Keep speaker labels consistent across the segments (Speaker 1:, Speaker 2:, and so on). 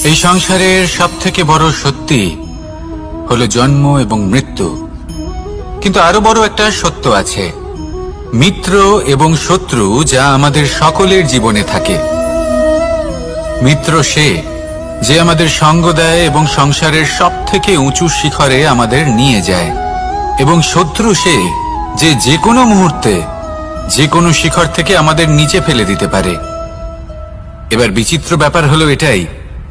Speaker 1: এই সংসারের সবথেকে বড় সত্যি হলো জন্ম এবং মৃত্যু। কিন্তু আরো বড় একটা সত্য আছে, মিত্র এবং শত্রু, যা আমাদের সকলের জীবনে থাকে। মিত্র সে যে আমাদের সঙ্গ দেয় এবং সংসারের সবথেকে উঁচু শিখরে আমাদের নিয়ে যায়, এবং শত্রু সে যে যে কোনো মুহূর্তে যে কোনো শিখর থেকে আমাদের নিচে ফেলে দিতে পারে। এবার বিচিত্র ব্যাপার হলো এটাই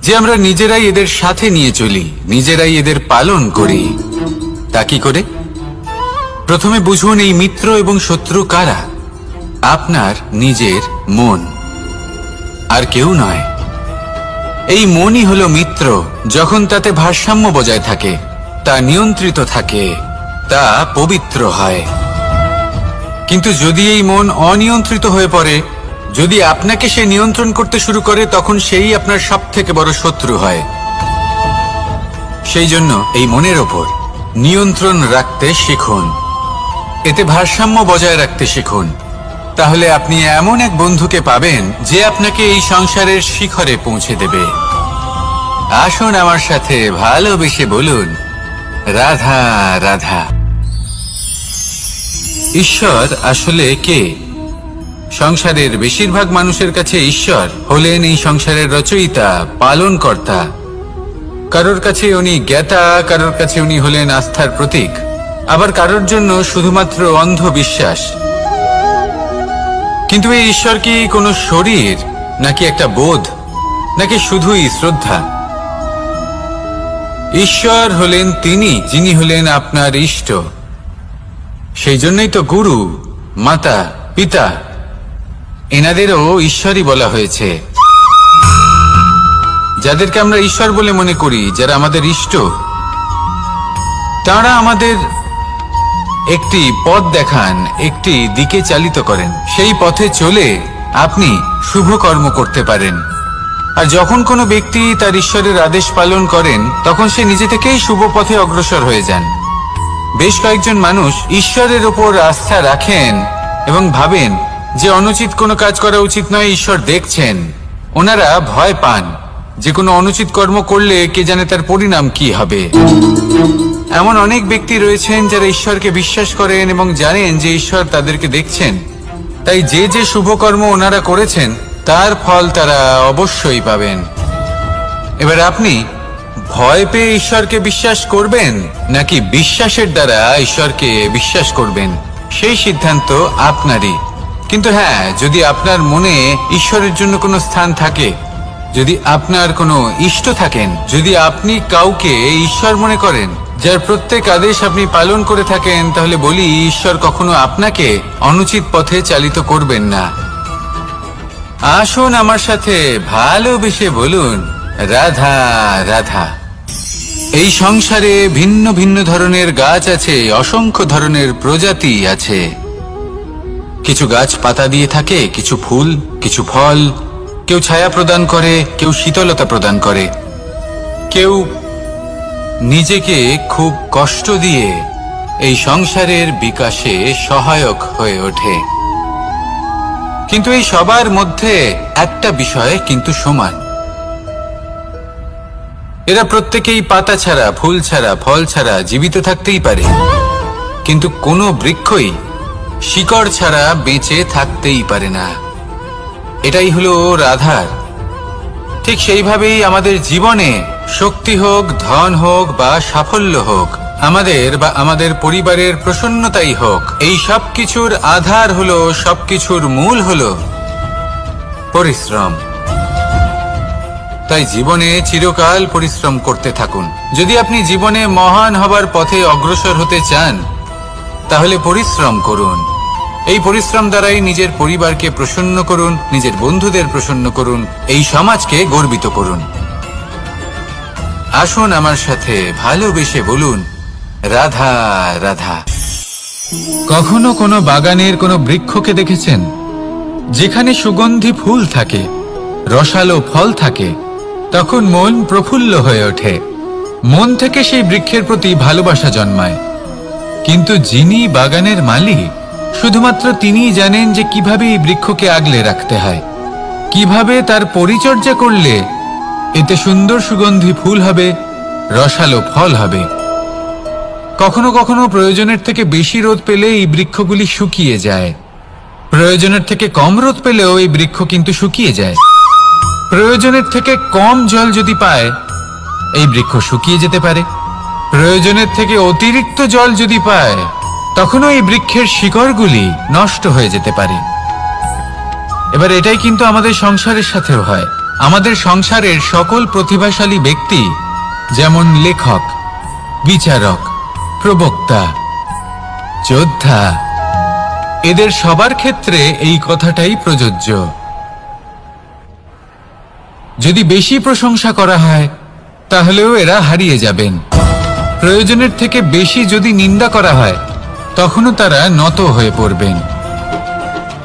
Speaker 1: যে আমরা নিজেরাই এদের সাথে নিয়ে চলি, নিজেরাই এদের পালন করি। তা কি করে? প্রথমে বুঝুন এই মিত্র এবং শত্রু কারা। আপনার নিজের মন, আর কেউ নয়। এই মনই হলো মিত্র যখন তাতে ভারসাম্য বজায় থাকে, তা নিয়ন্ত্রিত থাকে, তা পবিত্র হয়। কিন্তু যদি এই মন অনিয়ন্ত্রিত হয়ে পড়ে, যদি আপনাকে সে নিয়ন্ত্রণ করতে শুরু করে, তখন সেই আপনার সবথেকে বড় শত্রু হয়। সেই জন্য এই মনের ওপর নিয়ন্ত্রণ রাখতে শিখুন, এতে ভারসাম্য বজায় রাখতে শিখুন। তাহলে আপনি এমন এক বন্ধুকে পাবেন যে আপনাকে এই সংসারের শিখরে পৌঁছে দেবে। আসুন আমার সাথে ভালোবেসে বলুন, রাধা রাধা। ঈশ্বর আসলে কে? সংসারের বেশিরভাগ মানুষের কাছে ঈশ্বর হলেন এই সংসারের রচয়িতা, পালনকর্তা। কারোর কাছে উনি জ্ঞাতা, কারোর কাছে উনি হলেন আস্থার প্রতীক, আবার কারোর জন্য শুধুমাত্র অন্ধ বিশ্বাস। কিন্তু এই ঈশ্বর কি কোনো শরীর, নাকি একটা বোধ, নাকি শুধুই শ্রদ্ধা? ঈশ্বর হলেন তিনি যিনি হলেন আপনার ইষ্ট। সেই জন্যই তো গুরু, মাতা, পিতা এনাদেরও ঈশ্বরই বলা হয়েছে। যাদেরকে আমরা ঈশ্বর বলে মনে করি, যারা আমাদের ইষ্ট, তারা আমাদের একটি পথ দেখান, একটি দিকে চালিত করেন। সেই পথে চলে আপনি শুভ কর্ম করতে পারেন। আর যখন কোনো ব্যক্তি তার ঈশ্বরের আদেশ পালন করেন, তখন সে নিজে থেকেই শুভ পথে অগ্রসর হয়ে যান। বেশ কয়েকজন মানুষ ঈশ্বরের ওপর আস্থা রাখেন এবং ভাবেন যে অনুচিত কোনো কাজ করা উচিত নয়, ঈশ্বর দেখছেন। ওনারা ভয় পান যে কোনো অনুচিত কর্ম করলে কে জানে তার পরিণাম কি হবে। এমন অনেক ব্যক্তি রয়েছেন যারা ঈশ্বরকে বিশ্বাস করেন এবং জানেন যে ঈশ্বর তাদেরকে দেখছেন। তাই যে যে শুভ কর্ম ওনারা করেছেন তার ফল তারা অবশ্যই পাবেন। এবার আপনি ভয় পেয়ে ঈশ্বরকে বিশ্বাস করবেন, নাকি বিশ্বাসের দ্বারা ঈশ্বরকে বিশ্বাস করবেন, সেই সিদ্ধান্ত আপনারই। কিন্তু হ্যাঁ, যদি আপনার মনে ঈশ্বরের জন্য কোনো স্থান থাকে, যদি আপনার কোনো ইষ্ট থাকেন, যদি আপনি কাউকে ঈশ্বর মনে করেন, যার প্রত্যেক আদেশ আপনি পালন করে থাকেন, তাহলে বলি, ঈশ্বর কখনো আপনাকে অনুচিত পথে চালিত করবেন না। আসুন আমার সাথে ভালোবেসে বলুন, রাধা রাধা। এই সংসারে ভিন্ন ভিন্ন ধরনের গাছ আছে, অসংখ্য ধরনের প্রজাতি আছে। কিছু গাছ পাতা দিয়ে থাকে, কিছু ফুল, কিছু ফল। কেউ ছায়া প্রদান করে, কেউ শীতলতা প্রদান করে, কেউ নিজেকে খুব কষ্ট দিয়ে এই সংসারের বিকাশে সহায়ক হয়ে ওঠে। কিন্তু এই সবার মধ্যে একটা বিষয় কিন্তু সমান, এরা প্রত্যেকেই পাতা ছাড়া, ফুল ছাড়া, ফল ছাড়া জীবিত থাকতেই পারে, কিন্তু কোনো বৃক্ষই শিকড় ছাড়া বেঁচে থাকতেই পারে না। এটাই হলো রাধার। ঠিক সেইভাবেই আমাদের জীবনে শক্তি হোক, ধন হোক বা সাফল্য হোক, আমাদের বা আমাদের পরিবারের প্রসন্নতাই হোক, এই সব কিছুর আধার হলো, সবকিছুর মূল হলো পরিশ্রম। তাই জীবনে চিরকাল পরিশ্রম করতে থাকুন। যদি আপনি জীবনে মহান হবার পথে অগ্রসর হতে চান, তাহলে পরিশ্রম করুন। এই পরিশ্রম দ্বারাই নিজের পরিবারকে প্রসন্ন করুন, নিজের বন্ধুদের প্রসন্ন করুন, এই সমাজকে গর্বিত করুন। আসুন আমার সাথে ভালোবেসে বলুন, রাধা রাধা। কখনো কোনো বাগানের কোনো বৃক্ষকে দেখেছেন যেখানে সুগন্ধি ফুল থাকে, রসালো ফল থাকে? তখন মন প্রফুল্ল হয়ে ওঠে, মন থেকে সেই বৃক্ষের প্রতি ভালোবাসা জন্মায়। কিন্তু যিনি বাগানের মালিক, শুধুমাত্র তিনিই জানেন যে কিভাবে এই বৃক্ষকে আগলে রাখতে হয়, কিভাবে তার পরিচর্যা করলে এতে সুন্দর সুগন্ধি ফুল হবে, রসালো ফল হবে। কখনো কখনো প্রয়োজনের থেকে বেশি রোদ পেলে এই বৃক্ষগুলি শুকিয়ে যায়। প্রয়োজনের থেকে কম রোদ পেলেও এই বৃক্ষ কিন্তু শুকিয়ে যায়। প্রয়োজনের থেকে কম জল যদি পায়, এই বৃক্ষ শুকিয়ে যেতে পারে। প্রয়োজনের থেকে অতিরিক্ত জল যদি পায়, তখনও এই বৃক্ষের শিকড়গুলি নষ্ট হয়ে যেতে পারে। এবার এটাই কিন্তু আমাদের সংসারের সাথেও হয়। আমাদের সংসারের সকল প্রতিভাশালী ব্যক্তি, যেমন লেখক, বিচারক, প্রবক্তা, যোদ্ধা, এদের সবার ক্ষেত্রে এই কথাটাই প্রযোজ্য। যদি বেশি প্রশংসা করা হয়, তাহলেও এরা হারিয়ে যাবেন। প্রয়োজনের থেকে বেশি যদি নিন্দা করা হয়, তখনও তারা নত হয়ে পড়বেন।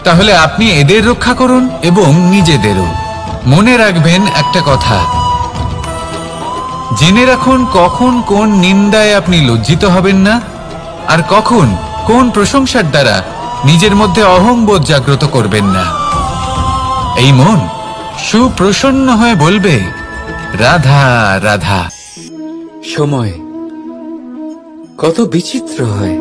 Speaker 1: তাহলে আপনি এদের রক্ষা করুন এবং নিজেদেরও। মনে রাখবেন একটা কথা, জেনে রাখুন কখন কোন নিন্দায় আপনি লজ্জিত হবেন না, আর কখন কোন প্রশংসার দ্বারা নিজের মধ্যে অহংবোধ জাগ্রত করবেন না। এই মন সুপ্রসন্ন হয়ে বলবে, রাধা রাধা। সময় কত বিচিত্র হয়।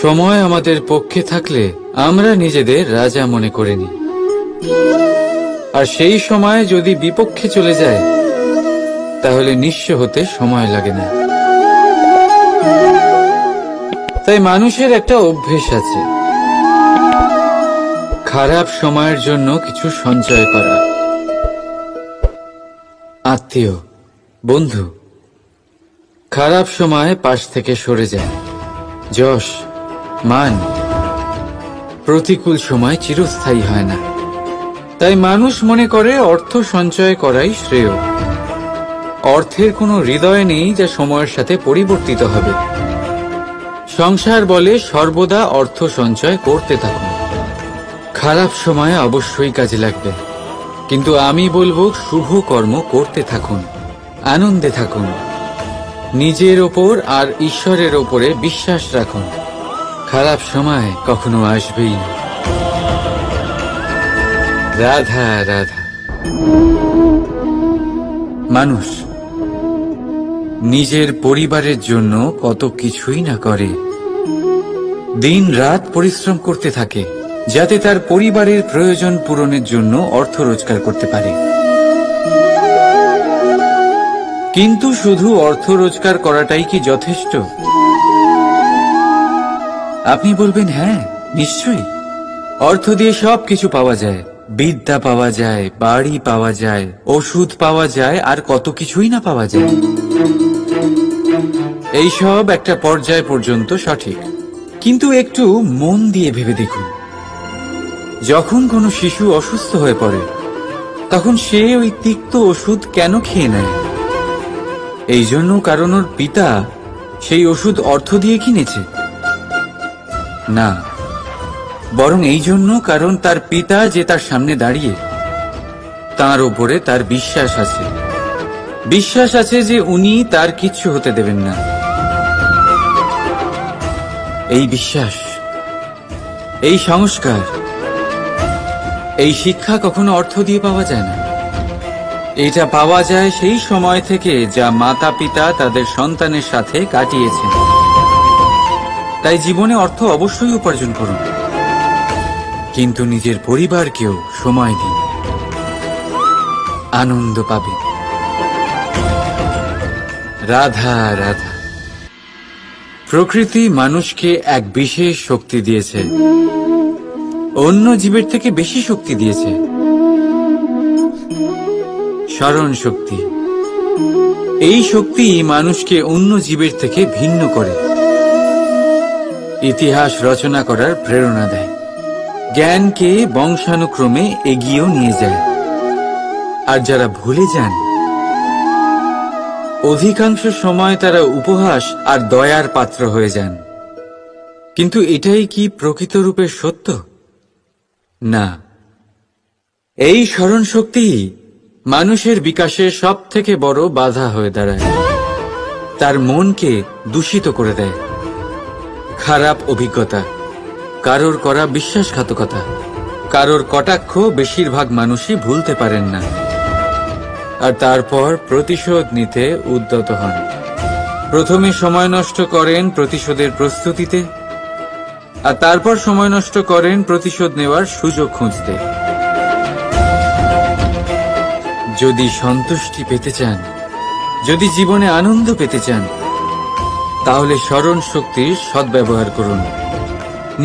Speaker 1: সময় আমাদের পক্ষে থাকলে আমরা নিজেদের রাজা মনে করে নিই, আর সেই সময় যদি বিপক্ষে চলে যায়, তাহলে নিঃস্ব হতে সময় লাগে না। তাই মানুষের একটা অভ্যেস আছে, খারাপ সময়ের জন্য কিছু সঞ্চয় করা। আত্মীয়, বন্ধু খারাপ সময় পাশ থেকে সরে যায়। যশ, মান প্রতিকূল সময় চিরস্থায়ী হয় না। তাই মানুষ মনে করে অর্থ সঞ্চয় করাই শ্রেয়। অর্থের কোনো হৃদয় নেই যা সময়ের সাথে পরিবর্তিত হবে। সংসার বলে সর্বদা অর্থ সঞ্চয় করতে থাকুন। খারাপ সময়ে অবশ্যই কাজে লাগবে, কিন্তু আমি বলবো শুভ কর্ম করতে থাকুন, আনন্দে থাকুন, নিজের ওপর আর ঈশ্বরের ওপরে বিশ্বাস রাখুন। খারাপ সময় কখনো আসবেই না। রাধা রাধা। মানুষ নিজের পরিবারের জন্য কত কিছুই না করে, দিন রাত পরিশ্রম করতে থাকে, যাতে তার পরিবারের প্রয়োজন পূরণের জন্য অর্থ রোজগার করতে পারে। কিন্তু শুধু অর্থ রোজগার করাটাই কি যথেষ্ট? আপনি বলবেন, হ্যাঁ নিশ্চয়ই, অর্থ দিয়ে সব কিছু পাওয়া যায়, বিদ্যা পাওয়া যায়, বাড়ি পাওয়া যায়, ওষুধ পাওয়া যায়, আর কত কিছুই না পাওয়া যায়। এইসব একটা পর্যায় পর্যন্ত সঠিক, কিন্তু একটু মন দিয়ে ভেবে দেখুন, যখন কোনো শিশু অসুস্থ হয়ে পড়ে, তখন সে ওই তিক্ত ওষুধ কেন খেয়ে নেয়? এই জন্য কারণ ওর পিতা সেই ওষুধ অর্থ দিয়ে কিনেছে? না, বরং এই জন্য কারণ তার পিতা যে তার সামনে দাঁড়িয়ে, তার উপরে তার বিশ্বাস আছে। বিশ্বাস আছে যে উনি তার কিচ্ছু হতে দেবেন না। এই বিশ্বাস, এই সংস্কার, এই শিক্ষা কখনো অর্থ দিয়ে পাওয়া যায় না। এটা পাওয়া যায় সেই সময় থেকে যা মাতা পিতা তাদের সন্তানের সাথে কাটিয়েছেন। তাই জীবনে অর্থ অবশ্যই উপার্জন করুন, কিন্তু নিজের পরিবারকেও সময় দিন, আনন্দ পাবেন। রাধা রাধা। প্রকৃতি মানুষকে এক বিশেষ শক্তি দিয়েছে, অন্য জীবের থেকে বেশি শক্তি দিয়েছে, স্মরণ শক্তি। এই শক্তি মানুষকে অন্য জীবের থেকে ভিন্ন করে, ইতিহাস রচনা করার প্রেরণা দেয়, জ্ঞানকে বংশানুক্রমে এগিয়েও নিয়ে যায়। আর যারা ভুলে যান, অধিকাংশ সময় তারা উপহাস আর দয়ার পাত্র হয়ে যান। কিন্তু এটাই কি প্রকৃত রূপে সত্য? না। এই স্মরণ শক্তি মানুষের বিকাশের সব থেকে বড় বাধা হয়ে দাঁড়ায়, তার মনকে দূষিত করে দেয়। খারাপ অভিজ্ঞতা, কারোর করা বিশ্বাসঘাতকতা, কারোর কটাক্ষ বেশিরভাগ মানুষই ভুলতে পারেন না। আর তারপর প্রতিশোধ নিতে উদ্যত হন। প্রথমে সময় নষ্ট করেন প্রতিশোধের প্রস্তুতিতে, আর তারপর সময় নষ্ট করেন প্রতিশোধ নেওয়ার সুযোগ খুঁজতে। যদি সন্তুষ্টি পেতে চান, যদি জীবনে আনন্দ পেতে চান, তাহলে স্মরণ শক্তির সদ্ব্যবহার করুন।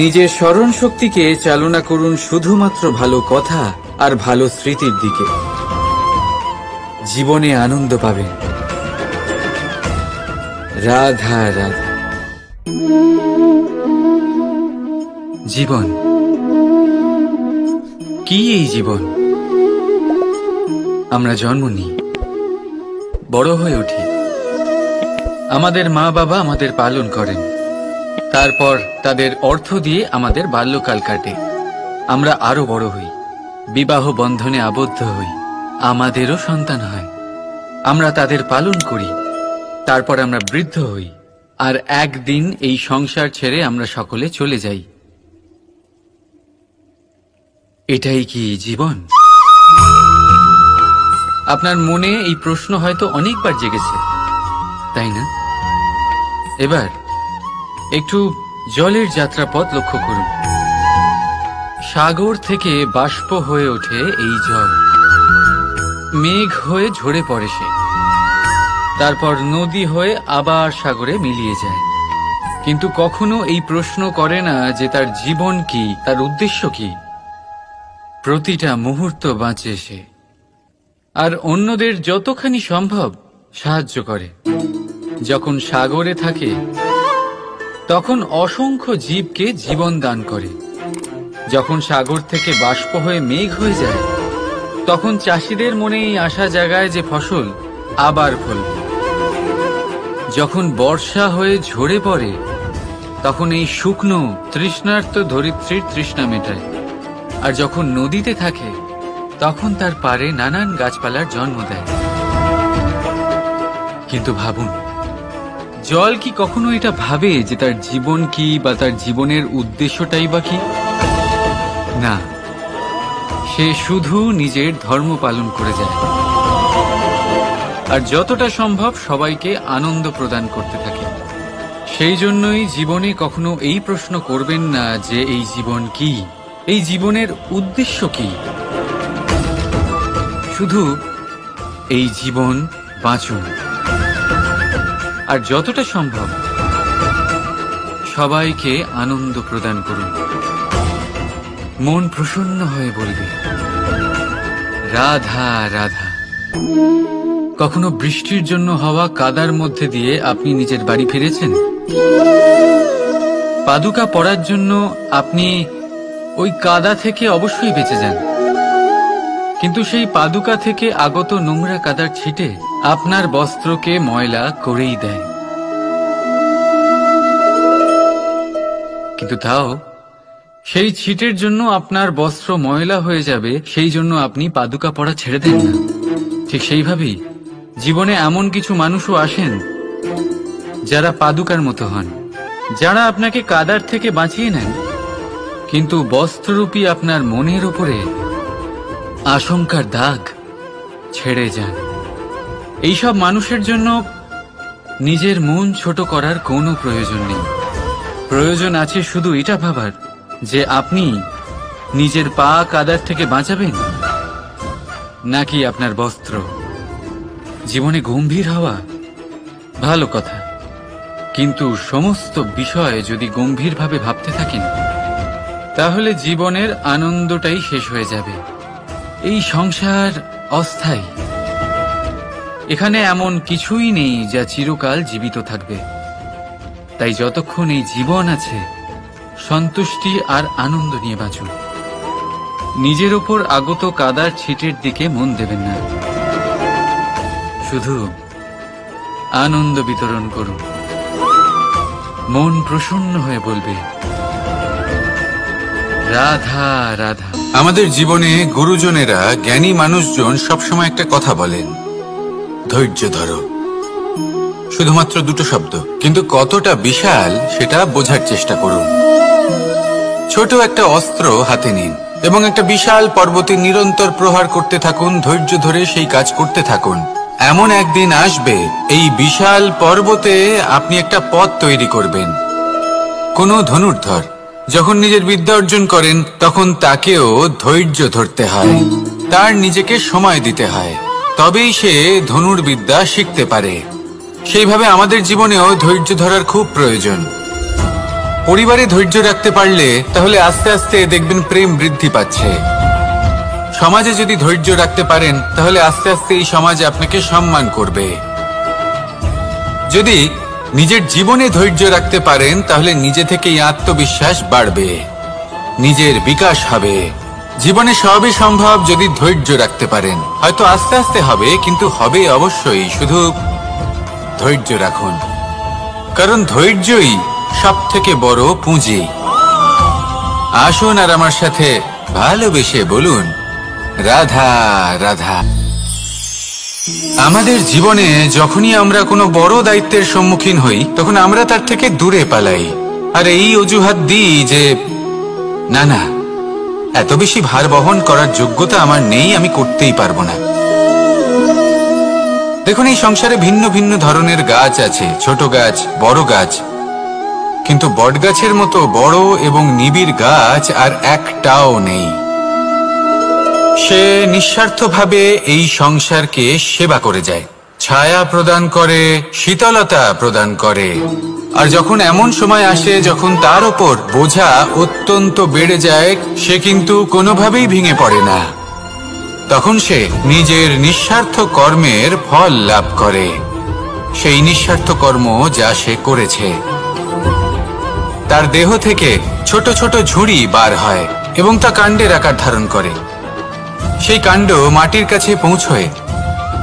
Speaker 1: নিজের স্মরণ শক্তিকে চালনা করুন শুধুমাত্র ভালো কথা আর ভালো স্মৃতির দিকে। জীবনে আনন্দ পাবেন। রাধা রাধা। জীবন কি? এই জীবন আমরা জন্ম নিই, বড় হয়ে উঠি, আমাদের মা বাবা আমাদের পালন করেন, তারপর তাদের অর্থ দিয়ে আমাদের বাল্যকাল কাটে, আমরা আরো বড় হই, বিবাহ বন্ধনে আবদ্ধ হই, আমাদেরও সন্তান হয়, আমরা তাদের পালন করি, তারপর আমরা বৃদ্ধ হই, আর একদিন এই সংসার ছেড়ে আমরা সকলে চলে যাই। এটাই কি জীবন? আপনার মনে এই প্রশ্ন হয়তো অনেকবার জেগেছে, তাই না? এবার একটু জলের যাত্রাপথ লক্ষ্য করুন। সাগর থেকে বাষ্প হয়ে ওঠে এই জল, মেঘ হয়ে ঝরে পড়ে সে, তারপর নদী হয়ে আবার সাগরে মিলিয়ে যায়। কিন্তু কখনো এই প্রশ্ন করে না যে তার জীবন কি, তার উদ্দেশ্য কি। প্রতিটা মুহূর্ত বাঁচে সে, আর অন্যদের যতখানি সম্ভব সাহায্য করে। যখন সাগরে থাকে তখন অসংখ্য জীবকে জীবন দান করে। যখন সাগর থেকে বাষ্প হয়ে মেঘ হয়ে যায় তখন চাষিদের মনে এই আশা জাগায় যে ফসল আবার ফলবে। যখন বর্ষা হয়ে ঝরে পড়ে তখন এই শুকনো তৃষ্ণার্ত ধরিত্রীর তৃষ্ণা মেটায়। আর যখন নদীতে থাকে তখন তার পাড়ে নানান গাছপালার জন্ম দেয়। কিন্তু ভাবুন, জল কি কখনো এটা ভাবে যে তার জীবন কি বা তার জীবনের উদ্দেশ্যটাই বা কি? না, সে শুধু নিজের ধর্ম পালন করে যায়, আর যতটা সম্ভব সবাইকে আনন্দ প্রদান করতে থাকে। সেই জন্যই জীবনে কখনো এই প্রশ্ন করবেন না যে এই জীবন কি, এই জীবনের উদ্দেশ্য কি। শুধু এই জীবন বাঁচুন, আর যতটা সম্ভব সবাইকে আনন্দ প্রদান করুন। মন প্রসন্ন হয়ে বলবে রাধা রাধা। কখনো বৃষ্টির জন্য হওয়া কাদার মধ্যে দিয়ে আপনি নিজের বাড়ি ফিরেছেন? পাদুকা পরার জন্য আপনি ওই কাদা থেকে অবশ্যই বেঁচে যান, কিন্তু সেই পাদুকা থেকে আগত নোংরা কাদার ছিটে আপনার বস্ত্রকে ময়লা করেই দেয়। কিন্তু তাও সেই ছিটের জন্য আপনার বস্ত্র ময়লা হয়ে যাবে, সেই জন্য আপনি পাদুকা পরা ছেড়ে দেন না। ঠিক সেইভাবেই জীবনে এমন কিছু মানুষও আসেন যারা পাদুকার মতো হন, যারা আপনাকে কাদার থেকে বাঁচিয়ে নেন, কিন্তু বস্ত্ররূপী আপনার মনের উপরে আশঙ্কার দাগ ছেড়ে যান। এইসব মানুষের জন্য নিজের মন ছোট করার কোনো প্রয়োজন নেই। প্রয়োজন আছে শুধু এটা ভাবার যে আপনি নিজের পা কাদার থেকে বাঁচাবেন নাকি আপনার বস্ত্র। জীবনে গম্ভীর হওয়া ভালো কথা, কিন্তু সমস্ত বিষয় যদি গম্ভীরভাবে ভাবতে থাকেন তাহলে জীবনের আনন্দটাই শেষ হয়ে যাবে। এই সংসার অস্থায়ী, এখানে এমন কিছুই নেই যা চিরকাল জীবিত থাকবে। তাই যতক্ষণ এই জীবন আছে সন্তুষ্টি আর আনন্দ নিয়ে বাঁচুন। নিজের ওপর আগত কাদার ছিটের দিকে মন দেবেন না, শুধু আনন্দ বিতরণ করুন। মন প্রসন্ন হয়ে বলবে রাধা রাধা। আমাদের জীবনে গুরুজনেরা, জ্ঞানী মানুষজন সবসময় একটা কথা বলেন, ধৈর্য ধরো। শুধুমাত্র দুটো শব্দ, কিন্তু কতটা বিশাল সেটা বোঝার চেষ্টা করুন। ছোট একটা অস্ত্র হাতে নিন, এবং একটা বিশাল পর্বতে নিরন্তর প্রহার করতে থাকুন, ধৈর্য ধরে সেই কাজ করতে থাকুন। এমন একদিন আসবে এই বিশাল পর্বতে আপনি একটা পথ তৈরি করবেন। কোনো ধনুর্ধর যখন নিজের বিদ্যা অর্জন করেন তখন তাকেও ধৈর্য ধরতে হয়, তার নিজেকে সময় দিতে হয়, তবেই সে ধনুর্বিদ্যা শিখতে পারে। সেইভাবে আমাদের জীবনেও ধৈর্য ধরার খুব প্রয়োজন। পরিবারে ধৈর্য রাখতে পারলে তাহলে আস্তে আস্তে দেখবেন প্রেম বৃদ্ধি পাচ্ছে। সমাজে যদি ধৈর্য রাখতে পারেন তাহলে আস্তে আস্তে এই সমাজ আপনাকে সম্মান করবে। যদি নিজের জীবনে ধৈর্য রাখতে পারেন তাহলে নিজে থেকেই আত্মবিশ্বাস বাড়বে, নিজের বিকাশ হবে। জীবনে সবই সম্ভব যদি ধৈর্য রাখতে পারেন। হয়তো আস্তে আস্তে হবে, কিন্তু হবে অবশ্যই। শুধু ধৈর্য রাখুন, কারণ ধৈর্যই সব থেকে বড় পুঁজি। আসুন আর আমার সাথে ভালোবেসে বলুন, রাধা রাধা। আমাদের জীবনে যখনই আমরা কোনো বড় দায়িত্বের সম্মুখীন হই তখন আমরা তার থেকে দূরে পালাই, আর এই অজুহাত দিই যে না না, এত বেশি ভার বহন করার যোগ্যতা আমার নেই, আমি করতেই পারবো না। দেখুন, এই সংসারে ভিন্ন ভিন্ন ধরনের গাছ আছে, ছোট গাছ, বড় গাছ, কিন্তু বটগাছের মতো বড় এবং নিবিড় গাছ আর একটাও নেই। সে নিঃস্বার্থভাবে এই সংসারকে সেবা করে যায়, ছায়া প্রদান করে, শীতলতা প্রদান করে। আর যখন এমন সময় আসে যখন তার ওপর বোঝা অত্যন্ত বেড়ে যায়, সে কিন্তু কোনোভাবেই ভেঙে পড়ে না। তখন সে নিজের নিঃস্বার্থ কর্মের ফল লাভ করে, সেই নিঃস্বার্থ কর্ম যা সে করেছে। তার দেহ থেকে ছোট ছোট ঝুড়ি বার হয় এবং তা কাণ্ডের আকার ধারণ করে। সেই কাণ্ড মাটির কাছে পৌঁছয়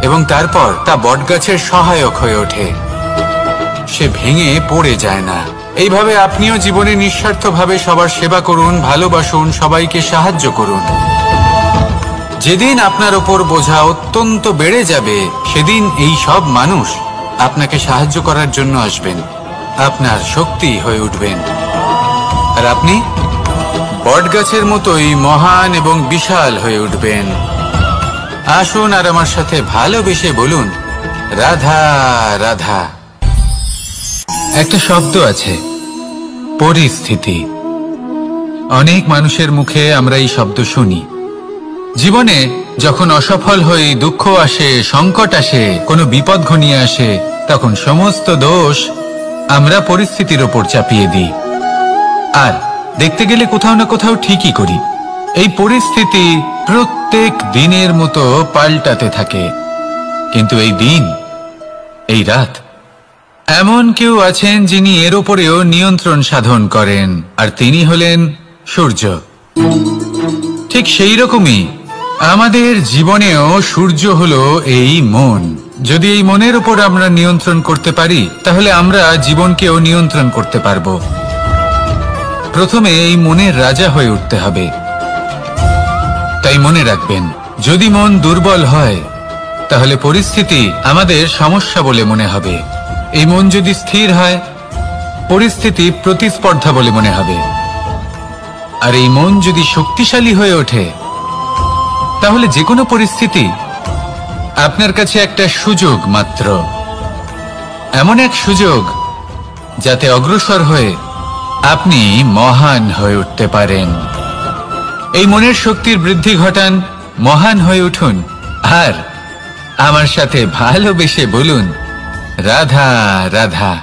Speaker 1: এবং তারপর তা বটগাছের সহায়ক হয়ে ওঠে, সে ভেঙে পড়ে যায় না। এইভাবে আপনিও জীবনে নিঃস্বার্থভাবে সবার সেবা করুন, ভালোবাসুন, সবাইকে সাহায্য করুন। যেদিন আপনার ওপর বোঝা অত্যন্ত বেড়ে যাবে সেদিন এই সব মানুষ আপনাকে সাহায্য করার জন্য আসবেন, আপনার শক্তি হয়ে উঠবেন, আর আপনি বটগাছের মতোই মহান এবং বিশাল হয়ে উঠবেন। আসুন আর আমার সাথে ভালোবেসে বলুন, রাধা রাধা। একটা শব্দ আছে, পরিস্থিতি। অনেক মানুষের মুখে আমরা এই শব্দ শুনি। জীবনে যখন অসফল হই, দুঃখ আসে, সংকট আসে, কোনো বিপদ ঘনিয়ে আসে, তখন সমস্ত দোষ আমরা পরিস্থিতির ওপর চাপিয়ে দিই। আর দেখতে গেলে কোথাও না কোথাও ঠিকই করি। এই পরিস্থিতি প্রত্যেক দিনের মতো পাল্টাতে থাকে, কিন্তু এই দিন, এই রাত, এমন কেউ আছেন যিনি এর ওপরেও নিয়ন্ত্রণ সাধন করেন, আর তিনি হলেন সূর্য। ঠিক সেই রকমই আমাদের জীবনেও সূর্য হলো এই মন। যদি এই মনের উপর আমরা নিয়ন্ত্রণ করতে পারি তাহলে আমরা জীবনকেও নিয়ন্ত্রণ করতে পারবো। প্রথমে এই মনের রাজা হয়ে উঠতে হবে। তাই মনে রাখবেন, যদি মন দুর্বল হয় তাহলে পরিস্থিতি আমাদের সমস্যা বলে মনে হবে। এই মন যদি স্থির হয়, পরিস্থিতি প্রতিস্পর্ধা বলে মনে হবে। আর এই মন যদি শক্তিশালী হয়ে ওঠে তাহলে যে কোনো পরিস্থিতি আপনার কাছে একটা সুযোগ মাত্র, এমন এক সুযোগ যাতে অগ্রসর হয়ে আপনি মহান হয়ে উঠতে পারেন। এই মনের শক্তির বৃদ্ধি ঘটান, মহান হয়ে উঠুন, আর আমার সাথে ভালোবেসে বলুন, রাধা রাধা।